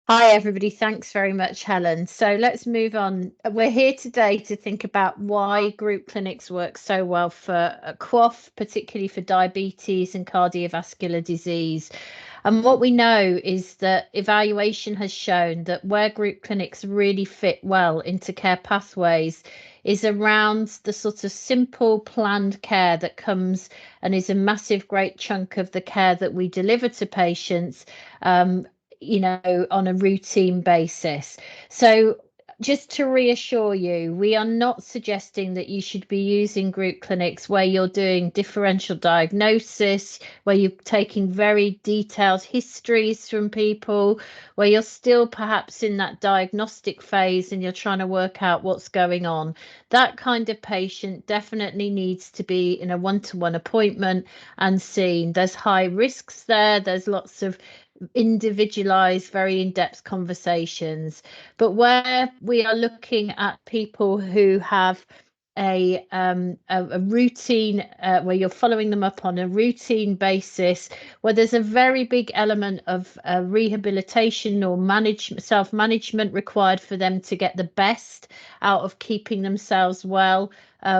Hi, everybody. Thanks very much, Helen. So let's move on. We're here today to think about why group clinics work so well for QOF, particularly for diabetes and cardiovascular disease. And what we know is that evaluation has shown that where group clinics really fit well into care pathways is around the sort of simple planned care that comes and is a massive, great chunk of the care that we deliver to patients. On a routine basis. So just to reassure you, we are not suggesting that you should be using group clinics where you're doing differential diagnosis, where you're taking very detailed histories from people, where you're still perhaps in that diagnostic phase and you're trying to work out what's going on. That kind of patient definitely needs to be in a one-to-one appointment and seen. There's high risks there. There's lots of individualized, very in-depth conversations. But where we are looking at people who have a routine where you're following them up on a routine basis, where there's a very big element of rehabilitation or self-management required for them to get the best out of keeping themselves well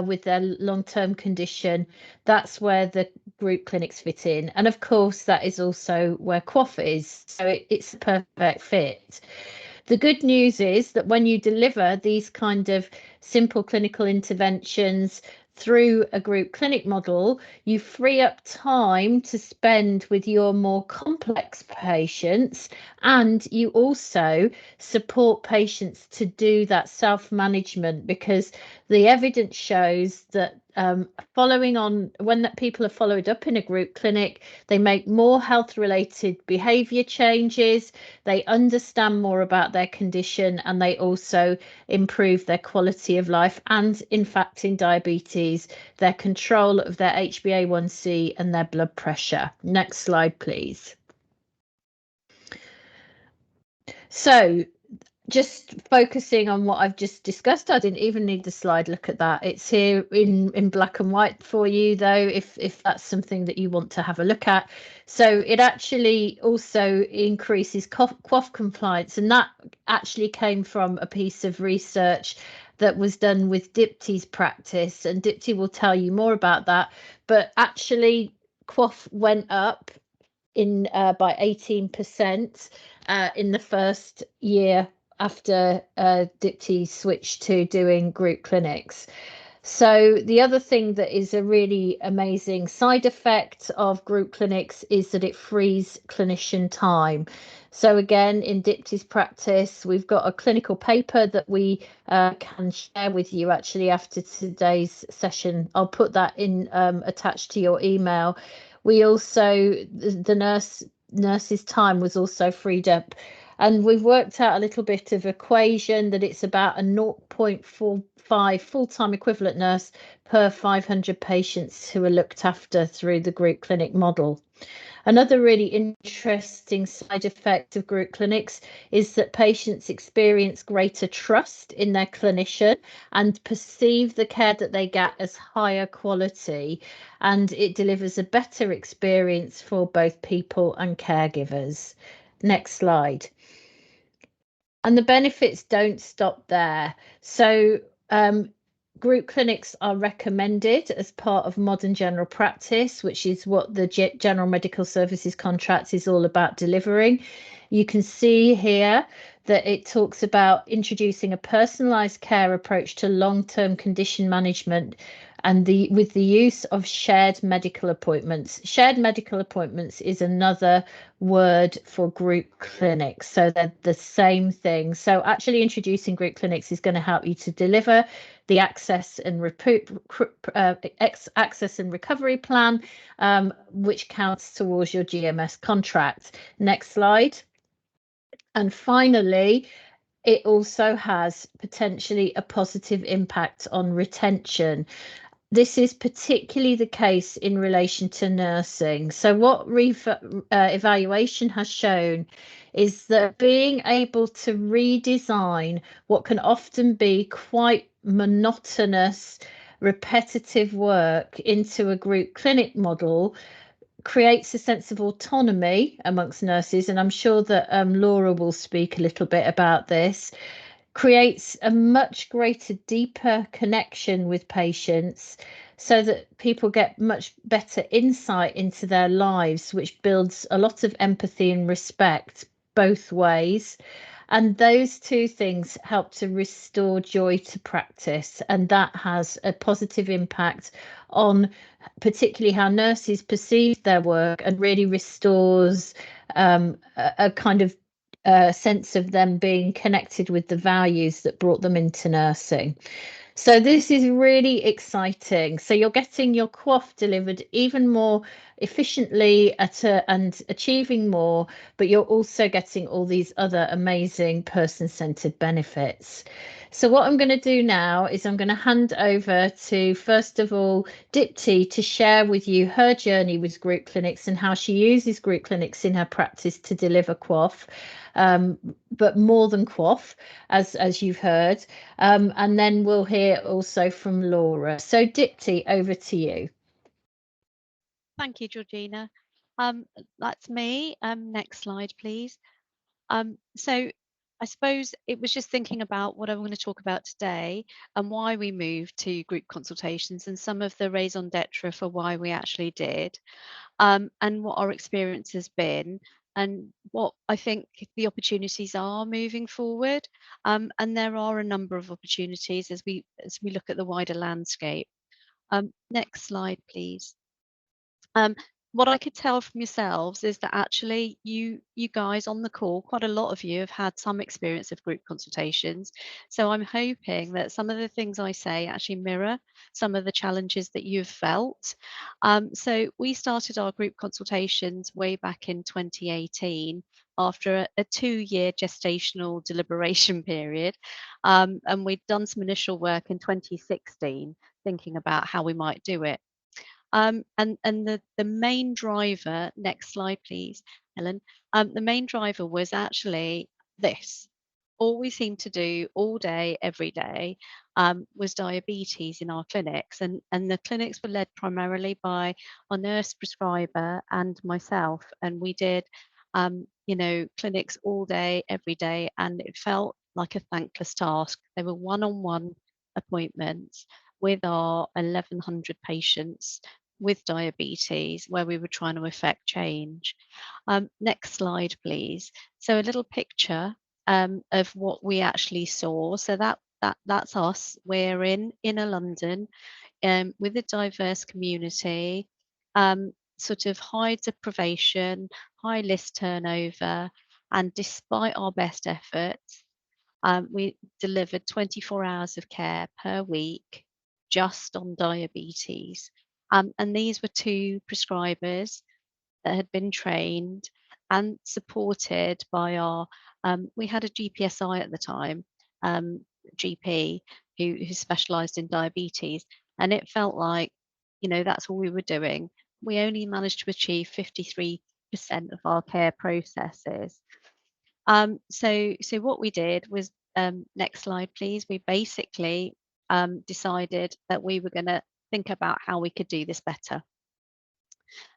with their long-term condition. That's where the group clinics fit in. And of course, that is also where QOF is. So it's a perfect fit. The good news is that when you deliver these kind of simple clinical interventions through a group clinic model, you free up time to spend with your more complex patients, and you also support patients to do that self-management, because the evidence shows that following on when that people are followed up in a group clinic, they make more health related behavior changes, they understand more about their condition, and they also improve their quality of life, and in fact in diabetes, their control of their HbA1c and their blood pressure. Next slide, please. So just focusing on what I've just discussed, I didn't even need the slide. Look at that. It's here in black and white for you, though, if that's something that you want to have a look at. So it actually also increases QOF compliance, and that actually came from a piece of research that was done with Dipti's practice, and Dipti will tell you more about that. But actually, QOF went up in by 18% in the first year after Dipti switched to doing group clinics. So the other thing that is a really amazing side effect of group clinics is that it frees clinician time. So again, in Dipti's practice, we've got a clinical paper that we can share with you actually after today's session. I'll put that in attached to your email. We also, the nurse's time was also freed up. And we've worked out a little bit of equation that it's about a 0.45 full-time equivalent nurse per 500 patients who are looked after through the group clinic model. Another really interesting side effect of group clinics is that patients experience greater trust in their clinician and perceive the care that they get as higher quality, and it delivers a better experience for both people and caregivers. Next slide. And the benefits don't stop there. So group clinics are recommended as part of modern general practice, which is what the General Medical Services contract is all about delivering. You can see here that it talks about introducing a personalised care approach to long-term condition management, and with the use of shared medical appointments. Shared medical appointments is another word for group clinics, so they're the same thing. So actually introducing group clinics is going to help you to deliver the access and recovery plan, which counts towards your GMS contract. Next slide. And finally, it also has potentially a positive impact on retention. This is particularly the case in relation to nursing. So what evaluation has shown is that being able to redesign what can often be quite monotonous, repetitive work into a group clinic model creates a sense of autonomy amongst nurses, and I'm sure that Laura will speak a little bit about this, creates a much greater, deeper connection with patients so that people get much better insight into their lives, which builds a lot of empathy and respect both ways. And those two things help to restore joy to practice. And that has a positive impact on particularly how nurses perceive their work, and really restores a kind of sense of them being connected with the values that brought them into nursing. So this is really exciting. So you're getting your QOF delivered even more efficiently and achieving more, but you're also getting all these other amazing person-centered benefits. So what I'm going to do now is I'm going to hand over to, first of all, Dipti to share with you her journey with group clinics and how she uses group clinics in her practice to deliver QOF, but more than QOF, as you've heard. And then we'll hear also from Laura. So Dipti, over to you. Thank you, Georgina. That's me. Next slide, please. So I suppose it was just thinking about what I'm going to talk about today and why we moved to group consultations and some of the raison d'etre for why we actually did, and what our experience has been and what I think the opportunities are moving forward. And there are a number of opportunities as we look at the wider landscape. Next slide, please. Um, what I could tell from yourselves is that actually you guys on the call, quite a lot of you have had some experience of group consultations. So I'm hoping that some of the things I say actually mirror some of the challenges that you've felt. So we started our group consultations way back in 2018 after a 2-year gestational deliberation period. And we'd done some initial work in 2016 thinking about how we might do it. And the main driver, next slide, please, Helen. The main driver was actually this. All we seemed to do all day, every day, was diabetes in our clinics. And the clinics were led primarily by our nurse prescriber and myself. And we did, clinics all day, every day. And it felt like a thankless task. They were one-on-one appointments with our 1,100 patients with diabetes where we were trying to affect change. Next slide, please. So a little picture of what we actually saw. So that's us. We're in inner London with a diverse community, sort of high deprivation, high list turnover, and despite our best efforts, we delivered 24 hours of care per week just on diabetes. And these were 2 prescribers that had been trained and supported by our, we had a GPSI at the time, GP who specialised in diabetes. And it felt like, that's all we were doing. We only managed to achieve 53% of our care processes. So what we did was, next slide, please. We basically decided that we were going to think about how we could do this better.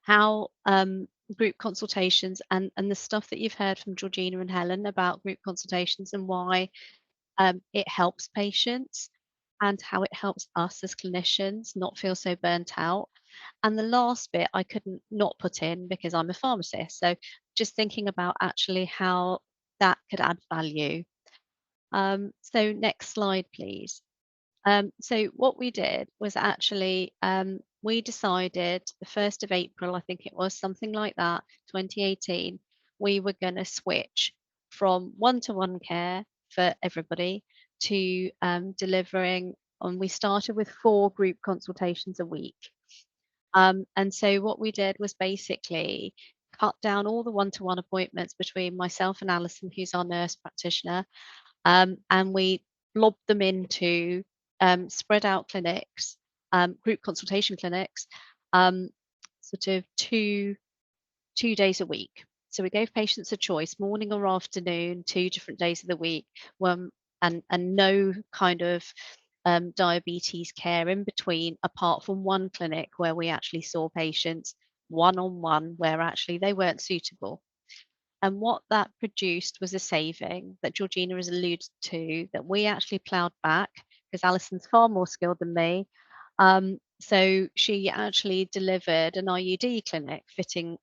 How group consultations and the stuff that you've heard from Georgina and Helen about group consultations and why it helps patients and how it helps us as clinicians not feel so burnt out. And the last bit I couldn't not put in because I'm a pharmacist. So just thinking about actually how that could add value. So next slide, please. So what we did was actually we decided the 1st of April, I think it was something like that, 2018, we were going to switch from one-to-one care for everybody to delivering, and we started with 4 group consultations a week. And so what we did was basically cut down all the one-to-one appointments between myself and Alison, who's our nurse practitioner, and we lobbed them into spread out clinics, group consultation clinics, sort of two days a week. So we gave patients a choice, morning or afternoon, 2 different days of the week, and no kind of diabetes care in between, apart from one clinic where we actually saw patients one-on-one where actually they weren't suitable. And what that produced was a saving that Georgina has alluded to, that we actually ploughed back because Alison's far more skilled than me. So she actually delivered an IUD clinic fitting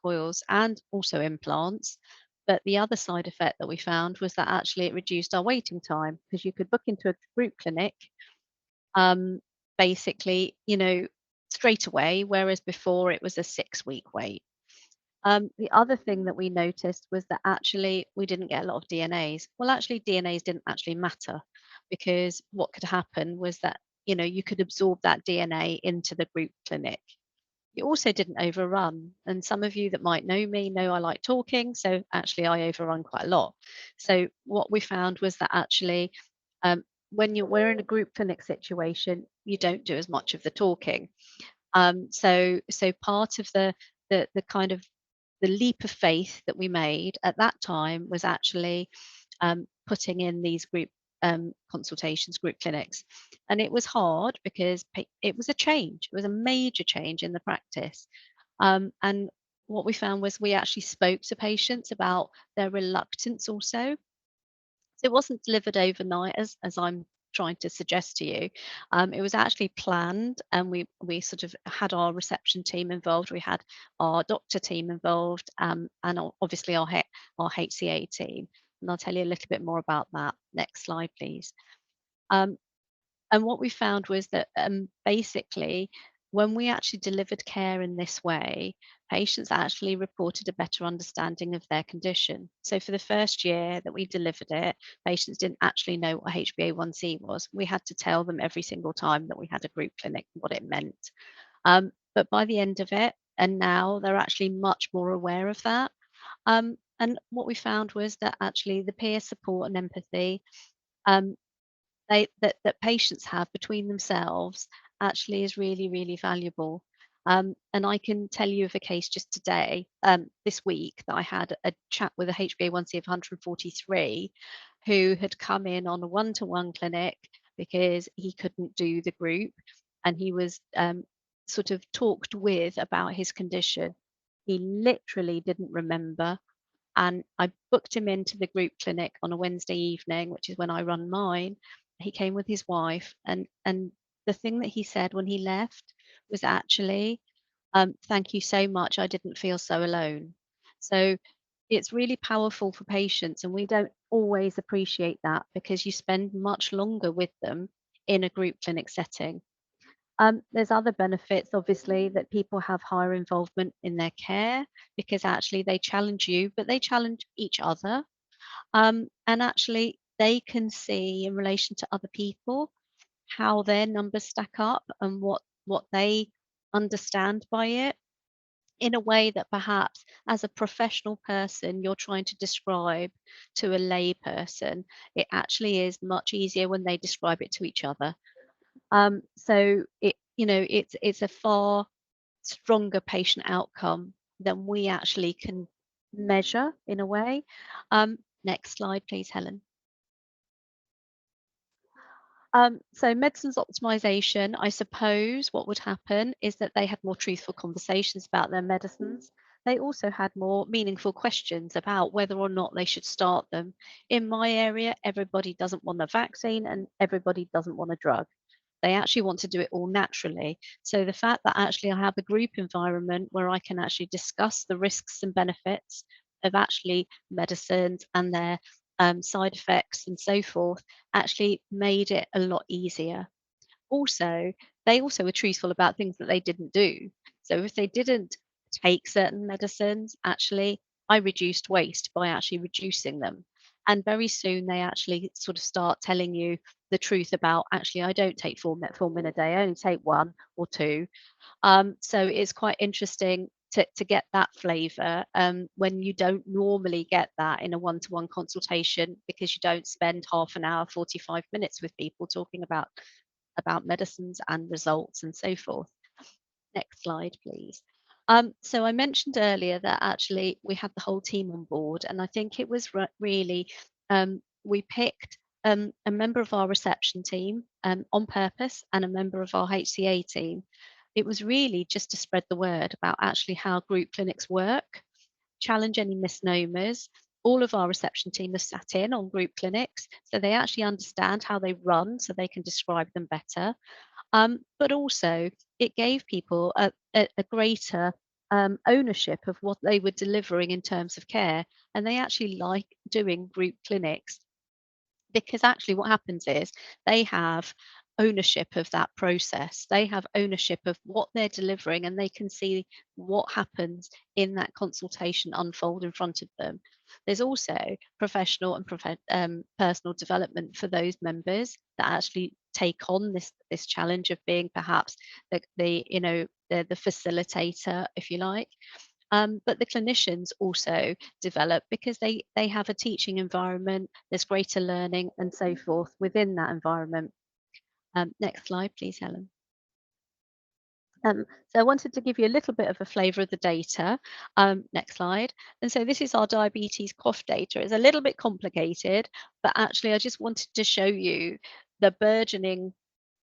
coils and also implants. But the other side effect that we found was that actually it reduced our waiting time because you could book into a group clinic um, basically, straight away, whereas before it was a 6-week wait. The other thing that we noticed was that actually we didn't get a lot of DNAs. Well, actually, DNAs didn't actually matter because what could happen was that, you could absorb that DNA into the group clinic. You also didn't overrun. And some of you that might know me know I like talking. So actually, I overrun quite a lot. So what we found was that actually, um, when we're in a group clinic situation, you don't do as much of the talking. So part of the kind of the leap of faith that we made at that time was actually putting in these group consultations, group clinics. And it was hard because it was a change. It was a major change in the practice. And what we found was we actually spoke to patients about their reluctance also. So it wasn't delivered overnight as I'm trying to suggest to you. It was actually planned, and we sort of had our reception team involved. We had our doctor team involved, and obviously our HCA team. And I'll tell you a little bit more about that. Next slide, please. Um, and what we found was that basically, when we actually delivered care in this way, patients actually reported a better understanding of their condition. So, for the first year that we delivered it, patients didn't actually know what HbA1c was. We had to tell them every single time that we had a group clinic what it meant. But by the end of it, and now they're actually much more aware of that. And what we found was that actually the peer support and empathy um, that patients have between themselves actually is really, really valuable. And I can tell you of a case just today, this week, that I had a chat with a HbA1c of 143 who had come in on a one-to-one clinic because he couldn't do the group, and he was sort of talked with about his condition. He literally didn't remember, and I booked him into the group clinic on a Wednesday evening, which is when I run mine. He came with his wife, and the thing that he said when he left was actually, "Thank you so much. I didn't feel so alone." So it's really powerful for patients, and we don't always appreciate that because you spend much longer with them in a group clinic setting. There's other benefits, obviously, that people have higher involvement in their care because actually they challenge you, but they challenge each other. And actually, they can see in relation to other people how their numbers stack up and what they understand by it in a way that perhaps as a professional person you're trying to describe to a lay person. It actually is much easier when they describe it to each other. So it's a far stronger patient outcome than we actually can measure in a way. Next slide, please, Helen. So medicines optimization, I suppose what would happen is that they had more truthful conversations about their medicines. They also had more meaningful questions about whether or not they should start them. In my area, everybody doesn't want a vaccine and everybody doesn't want a drug. They actually want to do it all naturally. So the fact that actually I have a group environment where I can actually discuss the risks and benefits of actually medicines and their side effects and so forth actually made it a lot easier. Also, they also were truthful about things that they didn't do. So if they didn't take certain medicines, actually, I reduced waste by actually reducing them. And very soon they actually sort of start telling you the truth about actually, I don't take four metformin a day, I only take one or two. So it's quite interesting to get that flavour when you don't normally get that in a one-to-one consultation because you don't spend half an hour, 45 minutes with people talking about medicines and results and so forth. Next slide, please. So I mentioned earlier that actually we had the whole team on board, and I think it was really we picked a member of our reception team on purpose and a member of our HCA team it was really just to spread the word about actually how group clinics work, challenge any misnomers. All of our reception team have sat in on group clinics, so they actually understand how they run, so they can describe them better. But also, it gave people a greater ownership of what they were delivering in terms of care, and they actually like doing group clinics because actually what happens is they have ownership of that process. They have ownership of what they're delivering and they can see what happens in that consultation unfold in front of them. There's also professional and personal development for those members that actually take on this challenge of being perhaps the the facilitator, if you like. But the clinicians also develop because they have a teaching environment, there's greater learning and so forth within that environment. Next slide, please, Helen. So I wanted to give you a little bit of a flavour of the data. Next slide. And so this is our diabetes QOF data. It's a little bit complicated, but actually I just wanted to show you the burgeoning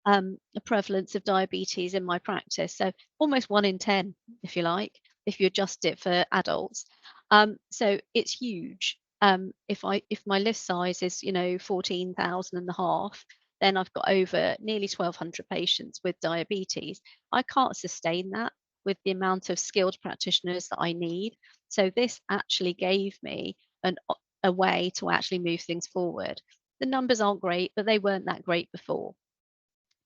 the prevalence of diabetes in my practice. So almost 1 in 10, if you like, if you adjust it for adults. So it's huge. If my list size is 14,000 and a half, then I've got over nearly 1,200 patients with diabetes. I can't sustain that with the amount of skilled practitioners that I need. So this actually gave me a way to actually move things forward. The numbers aren't great, but they weren't that great before.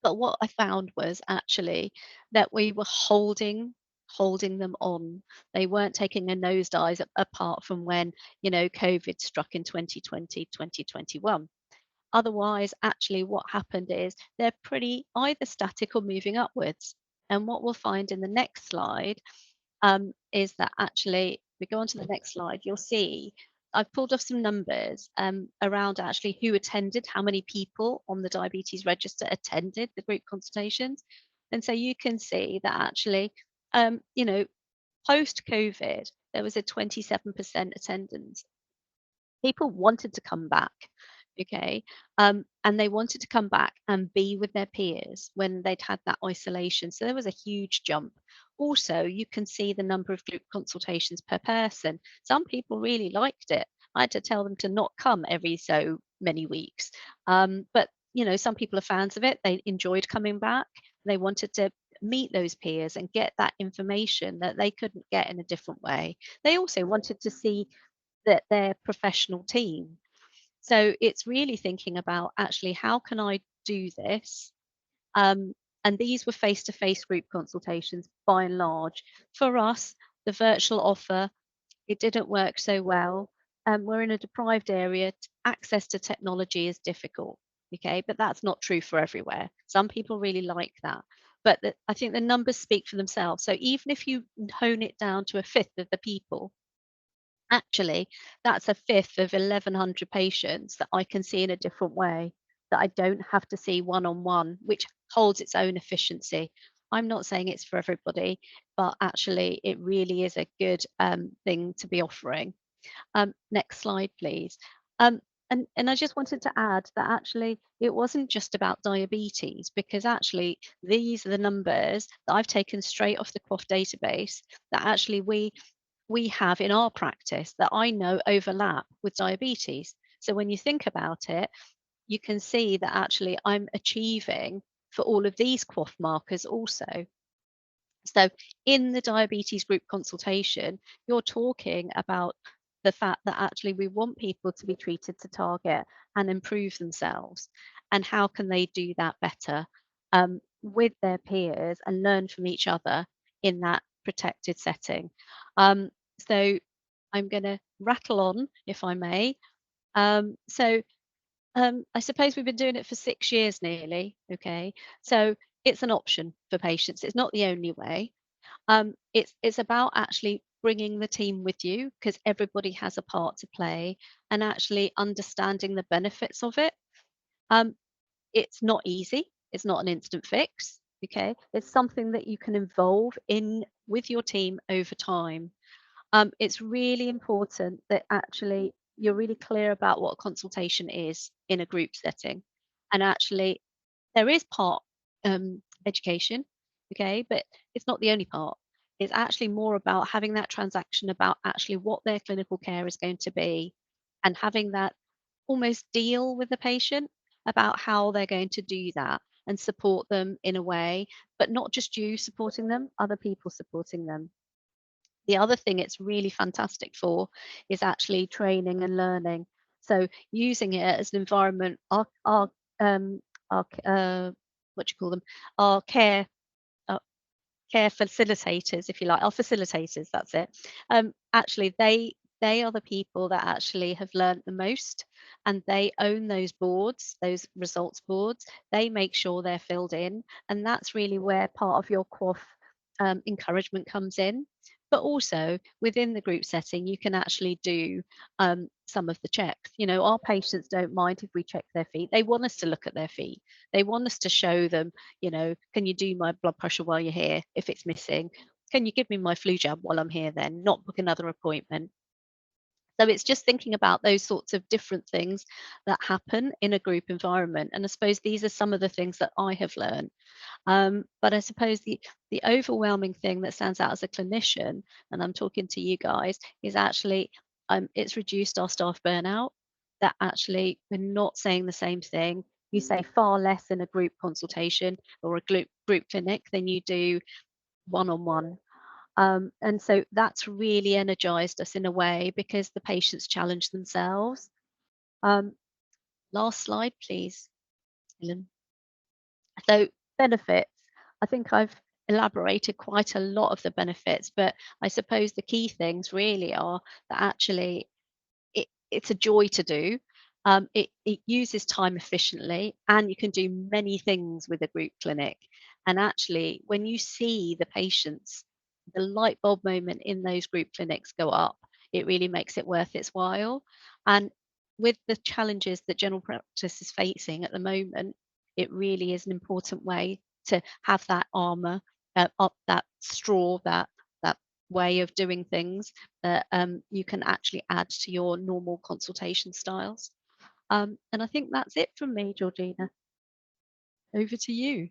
But what I found was actually that we were holding them on. They weren't taking a nosedive apart from when, COVID struck in 2020, 2021. Otherwise, actually what happened is they're pretty either static or moving upwards. And what we'll find in the next slide is that actually, if we go on to the next slide, you'll see I've pulled off some numbers around actually who attended, how many people on the diabetes register attended the group consultations. And so you can see that actually, post COVID, there was a 27% attendance. People wanted to come back, okay? And they wanted to come back and be with their peers when they'd had that isolation. So there was a huge jump. Also, you can see the number of group consultations per person. Some people really liked it. I had to tell them to not come every so many weeks. But some people are fans of it. They enjoyed coming back. They wanted to meet those peers and get that information that they couldn't get in a different way. They also wanted to see that their professional team. So it's really thinking about actually how can I do this? And these were face-to-face group consultations by and large. For us, the virtual offer, it didn't work so well. We're in a deprived area. Access to technology is difficult. Okay, but that's not true for everywhere. Some people really like that. But I think the numbers speak for themselves. So even if you hone it down to a fifth of the people, actually, that's a fifth of 1,100 patients that I can see in a different way, that I don't have to see one-on-one, which holds its own efficiency. I'm not saying it's for everybody, but actually it really is a good thing to be offering. Next slide, please. And I just wanted to add that actually it wasn't just about diabetes, because actually these are the numbers that I've taken straight off the QOF database that actually we have in our practice that I know overlap with diabetes. So when you think about it, you can see that actually I'm achieving for all of these QOF markers also. So in the diabetes group consultation, you're talking about the fact that actually we want people to be treated to target and improve themselves. And how can they do that better with their peers and learn from each other in that protected setting? So I'm going to rattle on, if I may. I suppose we've been doing it for 6 years nearly. Okay, so it's an option for patients. It's not the only way. It's about actually bringing the team with you because everybody has a part to play and actually understanding the benefits of it. Um, it's not easy. It's not an instant fix. Okay, it's something that you can evolve in with your team over time. It's really important that actually you're really clear about what consultation is in a group setting. And actually, there is part education, okay? But it's not the only part. It's actually more about having that transaction about actually what their clinical care is going to be, and having that almost deal with the patient about how they're going to do that and support them in a way, but not just you supporting them, other people supporting them. The other thing it's really fantastic for is actually training and learning. So using it as an environment, um, what do you call them? Our care facilitators, if you like, our facilitators, that's it. Actually, they are the people that actually have learned the most, and they own those boards, those results boards. They make sure they're filled in, and that's really where part of your QOF encouragement comes in. But also within the group setting, you can actually do some of the checks. You know, our patients don't mind if we check their feet. They want us to look at their feet. They want us to show them, you know, can you do my blood pressure while you're here if it's missing? Can you give me my flu jab while I'm here then, not book another appointment? So it's just thinking about those sorts of different things that happen in a group environment. And I suppose these are some of the things that I have learned. But I suppose the overwhelming thing that stands out as a clinician, and I'm talking to you guys, is actually it's reduced our staff burnout. That actually we're not saying the same thing. You say far less in a group consultation or a group clinic than you do one-on-one. And so that's really energized us in a way because the patients challenge themselves. Um, Last slide, please, Ellen. So benefits, I think I've elaborated quite a lot of the benefits, but I suppose the key things really are that actually it's a joy to do. It uses time efficiently, and you can do many things with a group clinic. And actually, when you see the patients, the light bulb moment in those group clinics go up, it really makes it worth its while. And with the challenges that general practice is facing at the moment, it really is an important way to have that armor, up that straw, that way of doing things that you can actually add to your normal consultation styles. And I think that's it from me, Georgina. Over to you.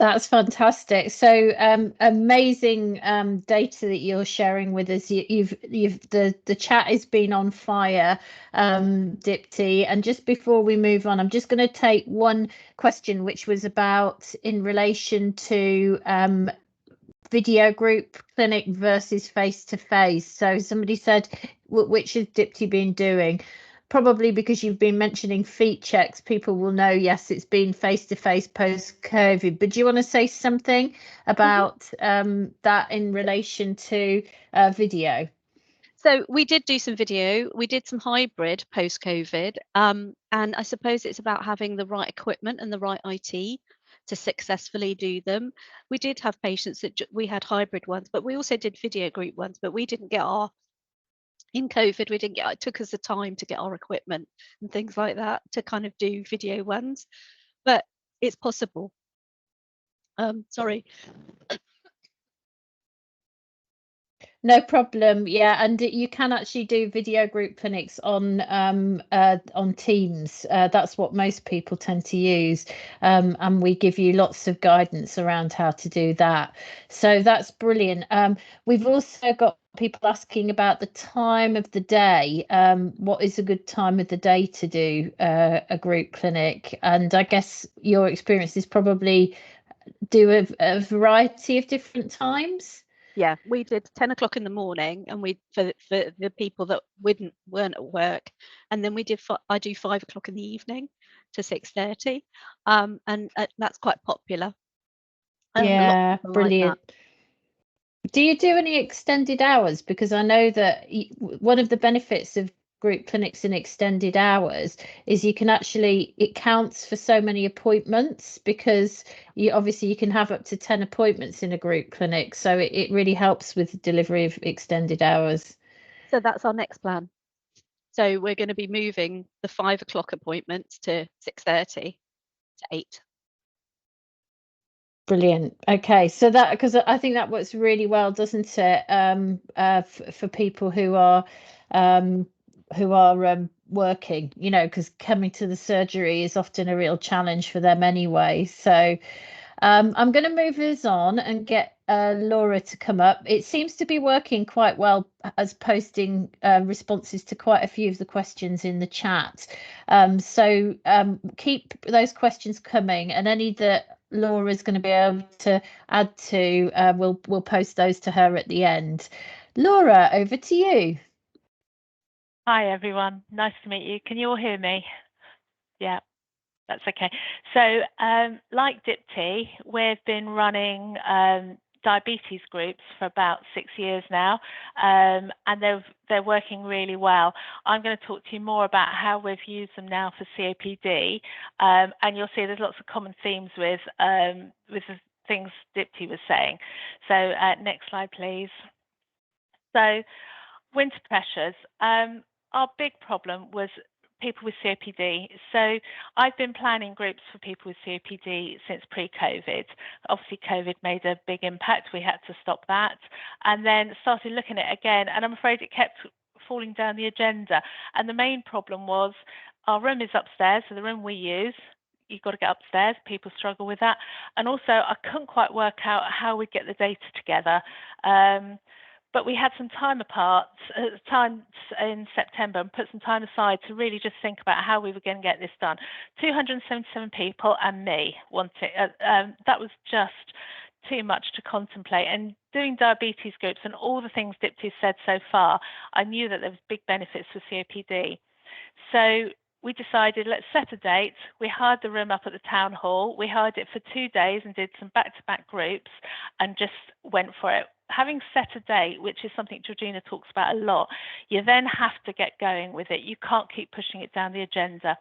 That's fantastic. So amazing data that you're sharing with us. You've the chat has been on fire, Dipti. And just before we move on, I'm just going to take one question, which was about in relation to video group clinic versus face to face. So somebody said, which has Dipti been doing? Probably because you've been mentioning feet checks, people will know, yes, it's been face-to-face post-COVID. But do you want to say something about that in relation to video? So we did do some video. We did some hybrid post-COVID. And I suppose it's about having the right equipment and the right IT to successfully do them. We did have patients that we had hybrid ones, but we also did video group ones, but we didn't get our in COVID, we didn't get it took us the time to get our equipment and things like that to kind of do video ones, but it's possible. Sorry. No problem. Yeah, and you can actually do video group clinics on Teams. That's what most people tend to use, and we give you lots of guidance around how to do that. So that's brilliant. We've also got people asking about the time of the day. What is a good time of the day to do a group clinic? And I guess your experience is probably do a variety of different times. Yeah, we did 10 o'clock in the morning, and we for the people that weren't at work, and then we did I do 5 o'clock in the evening to 6:30, and that's quite popular. A lot of Yeah, people like that. brilliant. Do you do any extended hours? Because I know that one of the benefits of group clinics in extended hours is you can actually, it counts for so many appointments, because you obviously you can have up to 10 appointments in a group clinic. So it really helps with the delivery of extended hours. So that's our next plan. So we're going to be moving the 5 o'clock appointments to 6:30 to 8. Brilliant. Okay, so that, because I think that works really well, doesn't it? For people who are working, you know, because coming to the surgery is often a real challenge for them anyway. So I'm going to move us on and get Laura to come up. It seems to be working quite well as posting responses to quite a few of the questions in the chat. So keep those questions coming, and any that Laura's going to be able to add to, we'll post those to her at the end. Laura, over to you. Hi, everyone. Nice to meet you. Can you all hear me? Yeah, that's okay. So like Dipti, we've been running diabetes groups for about 6 years now, and they're working really well. I'm going to talk to you more about how we've used them now for COPD, and you'll see there's lots of common themes with the things Dipti was saying. So next slide, please. So winter pressures. Our big problem was people with COPD. So I've been planning groups for people with COPD since pre-COVID. Obviously, COVID made a big impact. We had to stop that, and then started looking at it again. And I'm afraid it kept falling down the agenda. And the main problem was our room is upstairs, so the room we use. You've got to get upstairs. People struggle with that. And also, I couldn't quite work out how we'd get the data together. But we had some time in September and put some time aside to really just think about how we were going to get this done. 277 people and me wanted that was just too much to contemplate. And doing diabetes groups and all the things Dipti said so far, I knew that there was big benefits for COPD. So we decided, let's set a date. We hired the room up at the town hall. We hired it for 2 days and did some back-to-back groups and just went for it. Having set a date, which is something Georgina talks about a lot, you then have to get going with it. You can't keep pushing it down the agenda.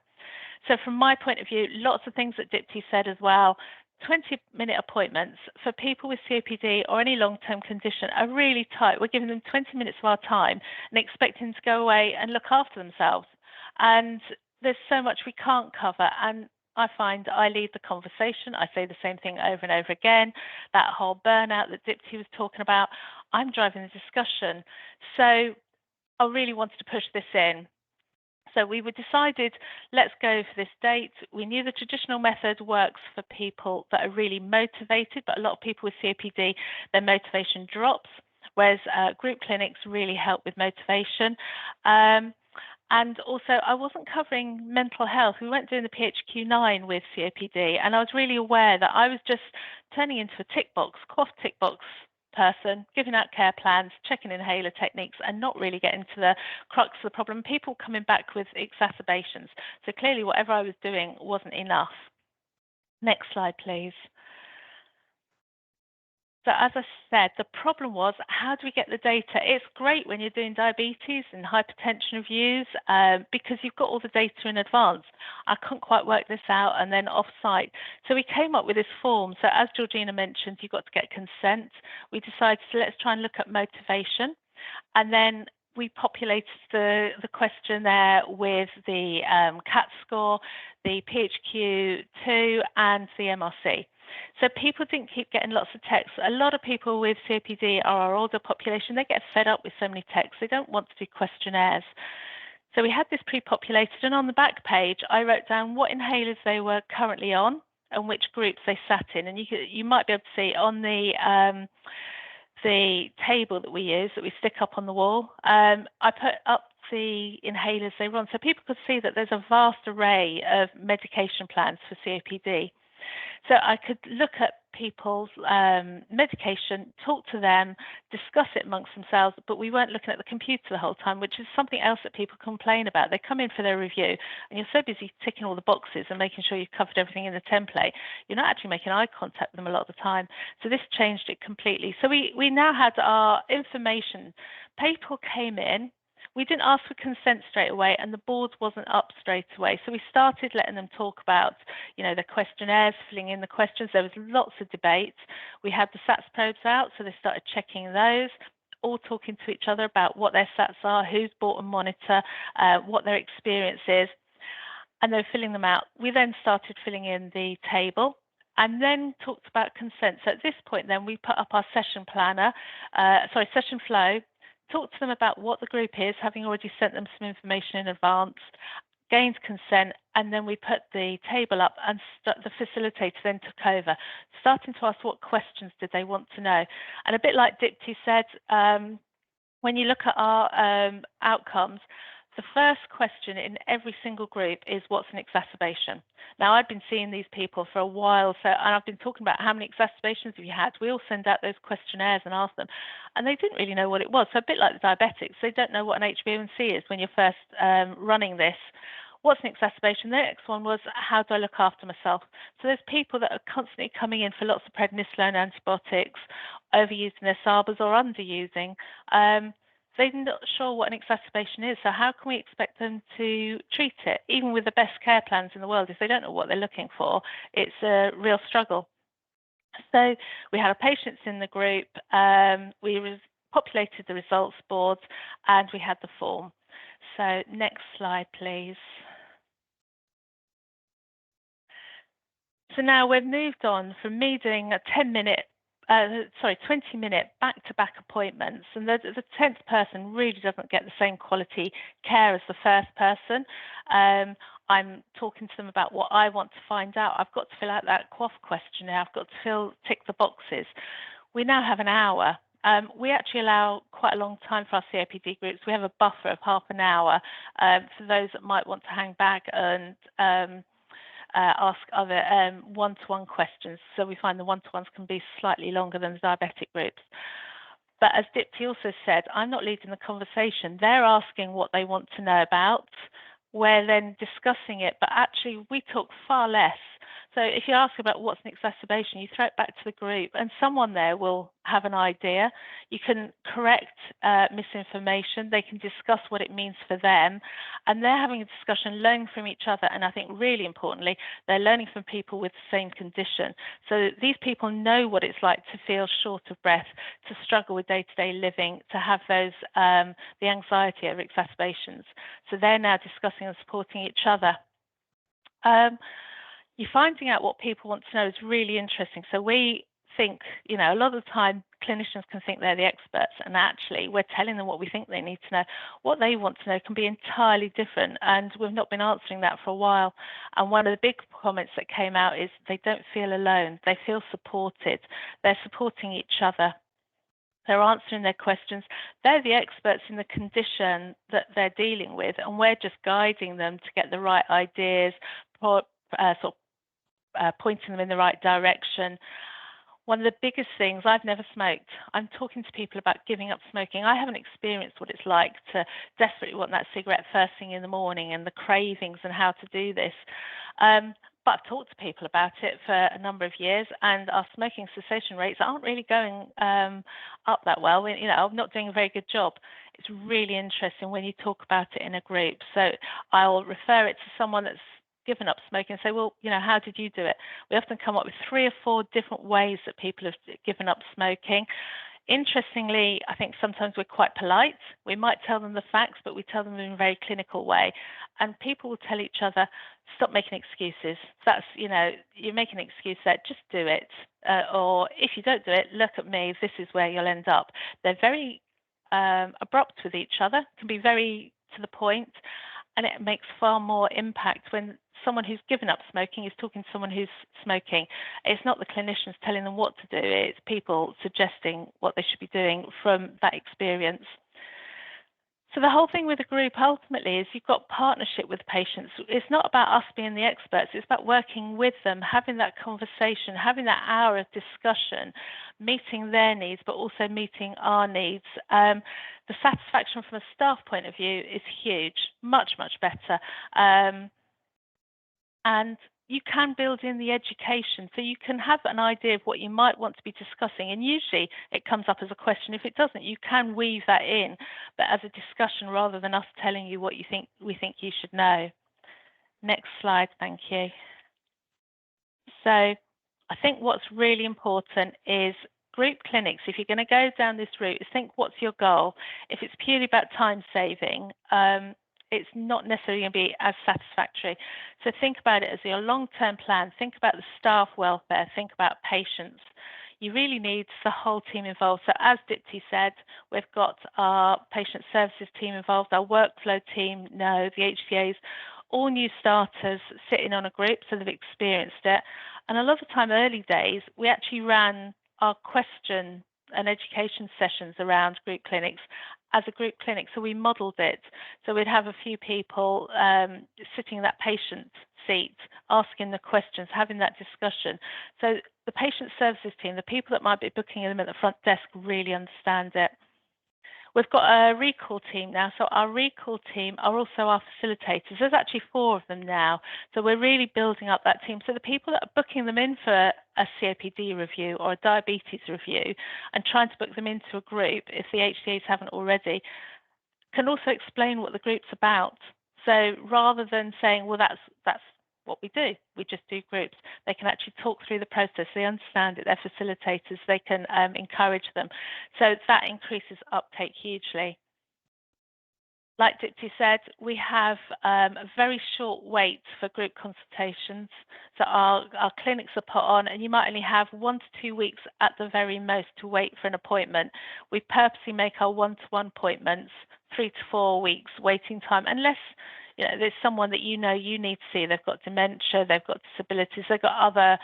So from my point of view, lots of things that Dipti said as well. 20-minute appointments for people with COPD or any long-term condition are really tight. We're giving them 20 minutes of our time and expecting them to go away and look after themselves. And there's so much we can't cover. And I find I lead the conversation. I say the same thing over and over again. That whole burnout that Dipti was talking about, I'm driving the discussion. So I really wanted to push this in. So we decided, let's go for this date. We knew the traditional method works for people that are really motivated, but a lot of people with COPD, their motivation drops, whereas group clinics really help with motivation. And also, I wasn't covering mental health. We weren't doing the PHQ-9 with COPD, and I was really aware that I was just turning into a tick box, QOF tick box person, giving out care plans, checking inhaler techniques, and not really getting to the crux of the problem. People coming back with exacerbations. So clearly, whatever I was doing wasn't enough. Next slide, please. So as I said, the problem was, how do we get the data? It's great when you're doing diabetes and hypertension reviews because you've got all the data in advance. I couldn't quite work this out and then off-site. So we came up with this form. So as Georgina mentioned, you've got to get consent. We decided, so let's try and look at motivation. And then we populated the questionnaire with the CAT score, the PHQ-2 and the MRC. So people didn't keep getting lots of texts. A lot of people with COPD are our older population. They get fed up with so many texts. They don't want to do questionnaires. So we had this pre-populated, and on the back page, I wrote down what inhalers they were currently on and which groups they sat in. And you might be able to see on the table that we use, that we stick up on the wall, I put up the inhalers they were on, so people could see that there's a vast array of medication plans for COPD. So I could look at people's medication, talk to them, discuss it amongst themselves, but we weren't looking at the computer the whole time, which is something else that people complain about. They come in for their review, and you're so busy ticking all the boxes and making sure you've covered everything in the template, you're not actually making eye contact with them a lot of the time. So this changed it completely. So we now had our information. People came in. We didn't ask for consent straight away, and the board wasn't up straight away. So we started letting them talk about, the questionnaires, filling in the questions. There was lots of debate. We had the SATS probes out, so they started checking those, all talking to each other about what their SATS are, who's bought a monitor, what their experience is, and they were filling them out. We then started filling in the table, and then talked about consent. So at this point, then we put up our session flow. Talk to them about what the group is, having already sent them some information in advance, gained consent, and then we put the table up, and the facilitator then took over, starting to ask what questions did they want to know. And a bit like Dipti said, when you look at our outcomes, the first question in every single group is, what's an exacerbation? Now, I've been seeing these people for a while, and I've been talking about how many exacerbations have you had. We all send out those questionnaires and ask them, and they didn't really know what it was. So a bit like the diabetics, they don't know what an HbA1c is when you're first running this. What's an exacerbation? The next one was, how do I look after myself? So there's people that are constantly coming in for lots of prednisolone antibiotics, overusing their SARBs or underusing. They're not sure what an exacerbation is, so how can we expect them to treat it? Even with the best care plans in the world, if they don't know what they're looking for, it's a real struggle. So we had our patients in the group, we populated the results boards, and we had the form. So next slide, please. So now we've moved on from me doing a 20-minute back-to-back appointments, and the 10th person really doesn't get the same quality care as the first person. I'm talking to them about what I want to find out. I've got to fill out that QOF questionnaire. I've got to tick the boxes. We now have an hour. We actually allow quite a long time for our COPD groups. We have a buffer of half an hour for those that might want to hang back and ask other one-to-one questions. So we find the one-to-ones can be slightly longer than the diabetic groups. But as Dipti also said, I'm not leading the conversation. They're asking what they want to know about. We're then discussing it, but actually we talk far less. So if you ask about what's an exacerbation, you throw it back to the group, and someone there will have an idea. You can correct misinformation. They can discuss what it means for them, and they're having a discussion, learning from each other. And I think really importantly, they're learning from people with the same condition. So these people know what it's like to feel short of breath, to struggle with day-to-day living, to have those the anxiety over exacerbations. So they're now discussing and supporting each other. You're finding out what people want to know is really interesting. So we think, a lot of the time clinicians can think they're the experts, and actually we're telling them what we think they need to know. What they want to know can be entirely different, and we've not been answering that for a while. And one of the big comments that came out is they don't feel alone. They feel supported. They're supporting each other. They're answering their questions. They're the experts in the condition that they're dealing with, and we're just guiding them to get the right ideas, pointing them in the right direction. One of the biggest things, I've never smoked. I'm talking to people about giving up smoking. I haven't experienced what it's like to desperately want that cigarette first thing in the morning and the cravings and how to do this. But I've talked to people about it for a number of years, and our smoking cessation rates aren't really going up that well. I'm not doing a very good job. It's really interesting when you talk about it in a group. So I'll refer it to someone that's given up smoking and say, well, how did you do it? We often come up with 3 or 4 different ways that people have given up smoking. Interestingly, I think sometimes we're quite polite. We might tell them the facts, but we tell them in a very clinical way. And people will tell each other, stop making excuses. That's, you're making an excuse there, just do it. Or if you don't do it, look at me, this is where you'll end up. They're very abrupt with each other, can be very to the point, and it makes far more impact when someone who's given up smoking is talking to someone who's smoking. It's not the clinicians telling them what to do, it's people suggesting what they should be doing from that experience. So the whole thing with a group ultimately is you've got partnership with patients. It's not about us being the experts, it's about working with them, having that conversation, having that hour of discussion, meeting their needs, but also meeting our needs. The satisfaction from a staff point of view is huge, much, much better. And you can build in the education, so you can have an idea of what you might want to be discussing, and usually it comes up as a question. If it doesn't, you can weave that in, but as a discussion rather than us telling you what we think you should know. Next slide, thank you. So I think what's really important is group clinics. If you're going to go down this route, is think, what's your goal? If it's purely about time saving, it's not necessarily going to be as satisfactory. So think about it as your long-term plan. Think about the staff welfare. Think about patients. You really need the whole team involved. So as Dipti said, we've got our patient services team involved, our workflow team, the HCAs, all new starters sitting on a group, so they've experienced it. And a lot of the time, early days, we actually ran our question and education sessions around group clinics as a group clinic. So we modelled it. So we'd have a few people sitting in that patient seat, asking the questions, having that discussion. So the patient services team, the people that might be booking them at the front desk, really understand it. We've got a recall team now. So our recall team are also our facilitators. There's actually 4 of them now. So we're really building up that team. So the people that are booking them in for a COPD review or a diabetes review and trying to book them into a group, if the HCAs haven't already, can also explain what the group's about. So rather than saying, well, that's what we do, we just do groups, they can actually talk through the process, they understand it, they're facilitators, they can encourage them. So that increases uptake hugely. Like Dipti said, we have a very short wait for group consultations. So our clinics are put on, and you might only have 1 to 2 weeks at the very most to wait for an appointment. We purposely make our one-to-one appointments 3 to 4 weeks waiting time, unless there's someone that you need to see. They've got dementia, they've got disabilities, they've got other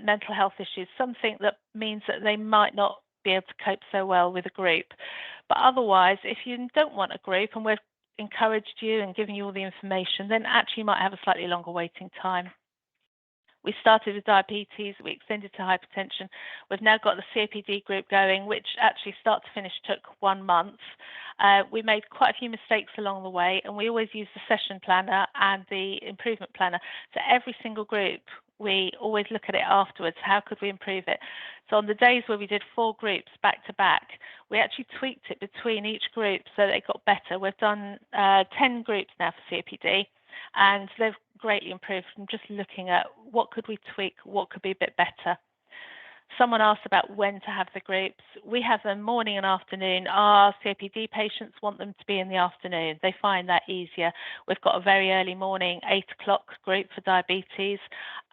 mental health issues, something that means that they might not be able to cope so well with a group. But otherwise, if you don't want a group and we've encouraged you and given you all the information, then actually you might have a slightly longer waiting time. We started with diabetes, we extended to hypertension. We've now got the COPD group going, which actually start to finish took 1 month. We made quite a few mistakes along the way, and we always use the session planner and the improvement planner. So every single group, we always look at it afterwards. How could we improve it? So on the days where we did 4 groups back to back, we actually tweaked it between each group so that it got better. We've done 10 groups now for COPD, and they've greatly improved from just looking at what could we tweak, what could be a bit better. Someone asked about when to have the groups. We have them morning and afternoon. Our COPD patients want them to be in the afternoon. They find that easier. We've got a very early morning, 8 o'clock group for diabetes.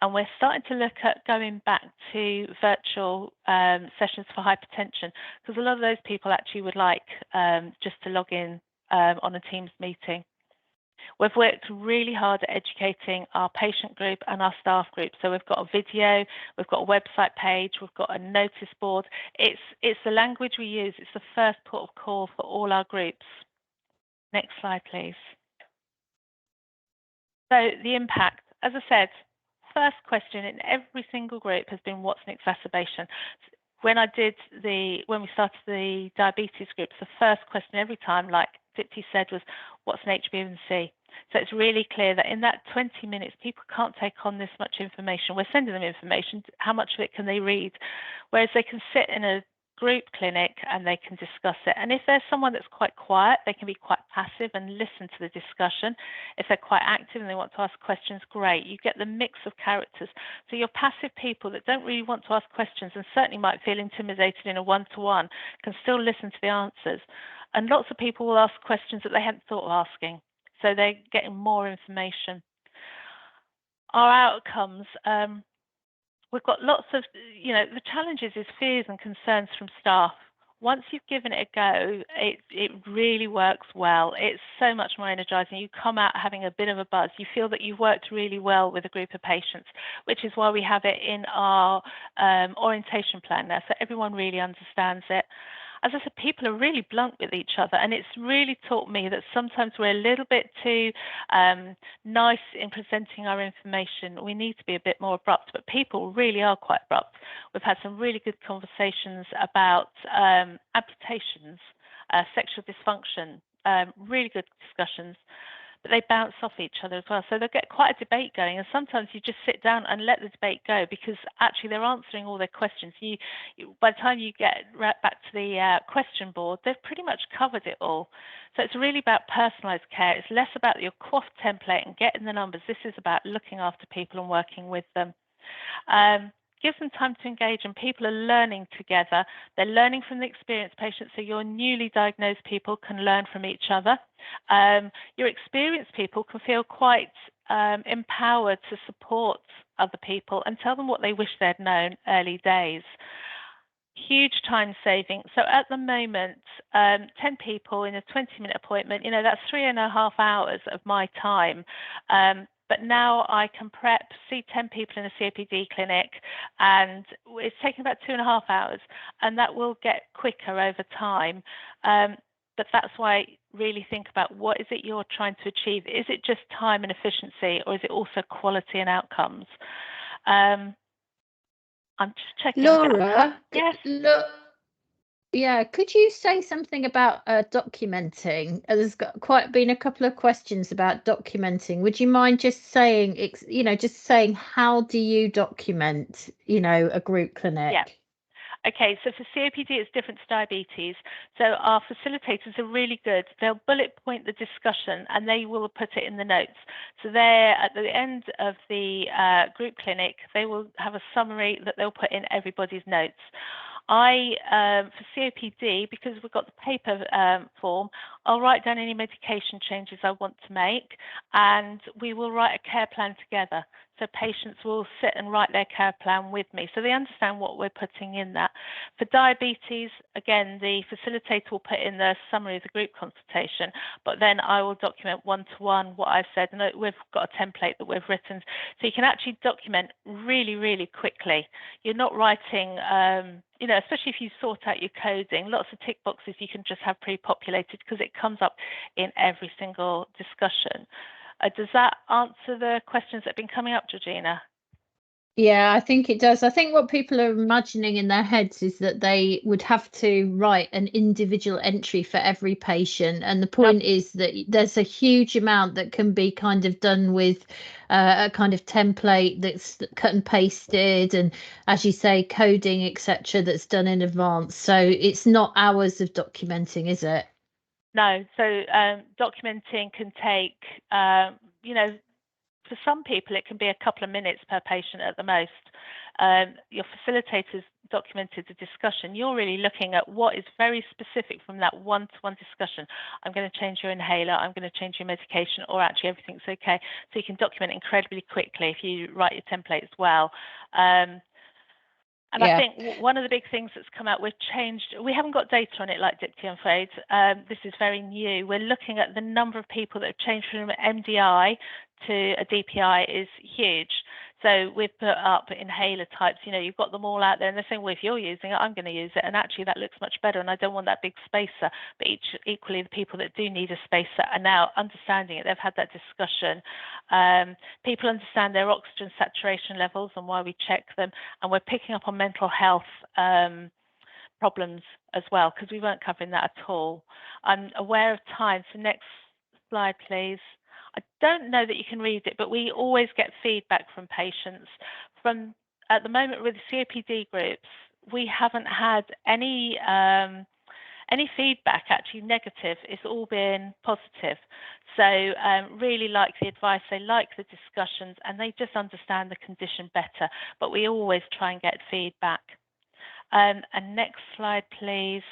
And we're starting to look at going back to virtual sessions for hypertension, because a lot of those people actually would like just to log in on a Teams meeting. We've worked really hard at educating our patient group and our staff group. So we've got a video, we've got a website page, we've got a notice board. It's the language we use. It's the first port of call for all our groups. Next slide, please. So the impact, as I said, first question in every single group has been, what's an exacerbation? When we started the diabetes groups, the first question every time, like Dipti said, was, what's an HbA1c? So it's really clear that in that 20 minutes, people can't take on this much information. We're sending them information. How much of it can they read? Whereas they can sit in a group clinic and they can discuss it. And if there's someone that's quite quiet, they can be quite passive and listen to the discussion. If they're quite active and they want to ask questions, great. You get the mix of characters. So your passive people that don't really want to ask questions and certainly might feel intimidated in a one-to-one can still listen to the answers. And lots of people will ask questions that they hadn't thought of asking. So they're getting more information. Our outcomes, we've got lots of, the challenges is fears and concerns from staff. Once you've given it a go, it really works well. It's so much more energizing. You come out having a bit of a buzz. You feel that you've worked really well with a group of patients, which is why we have it in our orientation plan now, so everyone really understands it. As I said, people are really blunt with each other, and it's really taught me that sometimes we're a little bit too nice in presenting our information. We need to be a bit more abrupt, but people really are quite abrupt. We've had some really good conversations about amputations, sexual dysfunction, really good discussions. But they bounce off each other as well. So they'll get quite a debate going. And sometimes you just sit down and let the debate go, because actually they're answering all their questions. By the time you get right back to the question board, they've pretty much covered it all. So it's really about personalised care. It's less about your QOF template and getting the numbers. This is about looking after people and working with them. Give them time to engage, and people are learning together. They're learning from the experienced patients, so your newly diagnosed people can learn from each other. Your experienced people can feel quite empowered to support other people and tell them what they wish they'd known early days. Huge time saving. So at the moment, 10 people in a 20-minute appointment, you know, that's 3.5 hours of my time. But now I can see 10 people in a COPD clinic, and it's taking about 2.5 hours, and that will get quicker over time. But that's why I really think about, what is it you're trying to achieve? Is it just time and efficiency, or is it also quality and outcomes? I'm just checking. Laura, yes. Yeah, could you say something about documenting? There's been a couple of questions about documenting. Would you mind just saying, just saying, how do you document, a group clinic? Yeah. Okay, so for COPD, it's different to diabetes. So our facilitators are really good. They'll bullet point the discussion and they will put it in the notes. So they're at the end of the group clinic, they will have a summary that they'll put in everybody's notes. For COPD, because we've got the paper form, I'll write down any medication changes I want to make, and we will write a care plan together. So patients will sit and write their care plan with me, so they understand what we're putting in that. For diabetes, again, the facilitator will put in the summary of the group consultation, but then I will document one-to-one what I've said, and we've got a template that we've written. So you can actually document really, really quickly. You're not writing, especially if you sort out your coding, lots of tick boxes you can just have pre-populated because it comes up in every single discussion. Does that answer the questions that have been coming up, Georgina? Yeah, I think it does. I think what people are imagining in their heads is that they would have to write an individual entry for every patient. And the point is that there's a huge amount that can be kind of done with a kind of template that's cut and pasted, and, as you say, coding, etc., that's done in advance. So it's not hours of documenting, is it? No. So documenting can take, for some people, it can be a couple of minutes per patient at the most. Your facilitators documented the discussion. You're really looking at what is very specific from that one-to-one discussion. I'm going to change your inhaler, I'm going to change your medication, or actually everything's okay. So you can document incredibly quickly if you write your template as well. And I think one of the big things that's come out, we haven't got data on it like Dipti, I'm afraid. This is very new. We're looking at the number of people that have changed from MDI to a DPI is huge. So we've put up inhaler types, you've got them all out there, and they're saying, well, if you're using it, I'm going to use it. And actually that looks much better, and I don't want that big spacer. But equally, the people that do need a spacer are now understanding it. They've had that discussion. People understand their oxygen saturation levels and why we check them. And we're picking up on mental health problems as well, because we weren't covering that at all. I'm aware of time. So next slide, please. I don't know that you can read it, but we always get feedback from patients. At the moment with the COPD groups, we haven't had any feedback actually negative. It's all been positive. So really like the advice, they like the discussions, and they just understand the condition better. But we always try and get feedback. And next slide, please.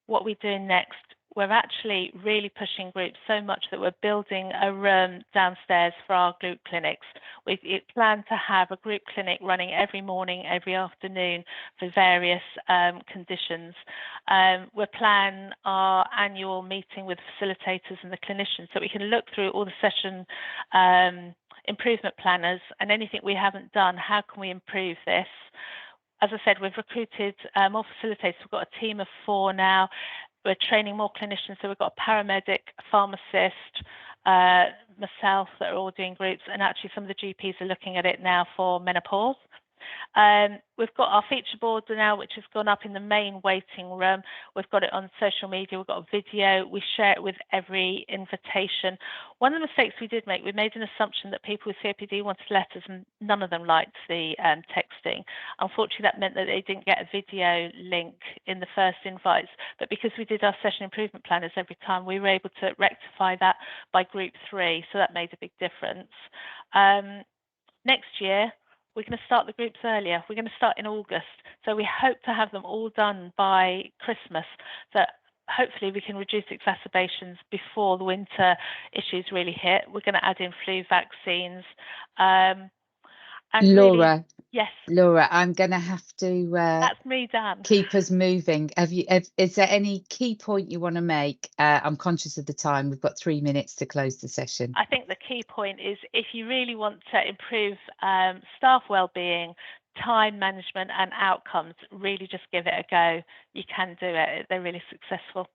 What we're doing next, we're actually really pushing groups so much that we're building a room downstairs for our group clinics. We plan to have a group clinic running every morning, every afternoon for various conditions. We plan our annual meeting with facilitators and the clinicians so we can look through all the session improvement planners and anything we haven't done. How can we improve this? As I said, we've recruited more facilitators. We've got a team of 4 now. We're training more clinicians. So we've got a paramedic, a pharmacist, myself that are all doing groups. And actually some of the GPs are looking at it now for menopause. We've got our feature board now, which has gone up in the main waiting room. We've got it on social media. We've got a video. We share it with every invitation. One of the mistakes we did make, we made an assumption that people with COPD wanted letters, and none of them liked the texting. Unfortunately, that meant that they didn't get a video link in the first invites. But because we did our session improvement planners every time, we were able to rectify that by group 3. So that made a big difference. Next year, we're going to start the groups earlier. We're going to start in August. So we hope to have them all done by Christmas. So hopefully we can reduce exacerbations before the winter issues really hit. We're going to add in flu vaccines. Laura, Yes, Laura, I'm going to have to that's me done. keep us moving. Is there any key point you want to make? I'm conscious of the time. We've got 3 minutes to close the session. I think the key point is if you really want to improve staff well-being, time management and outcomes, really just give it a go. You can do it. They're really successful.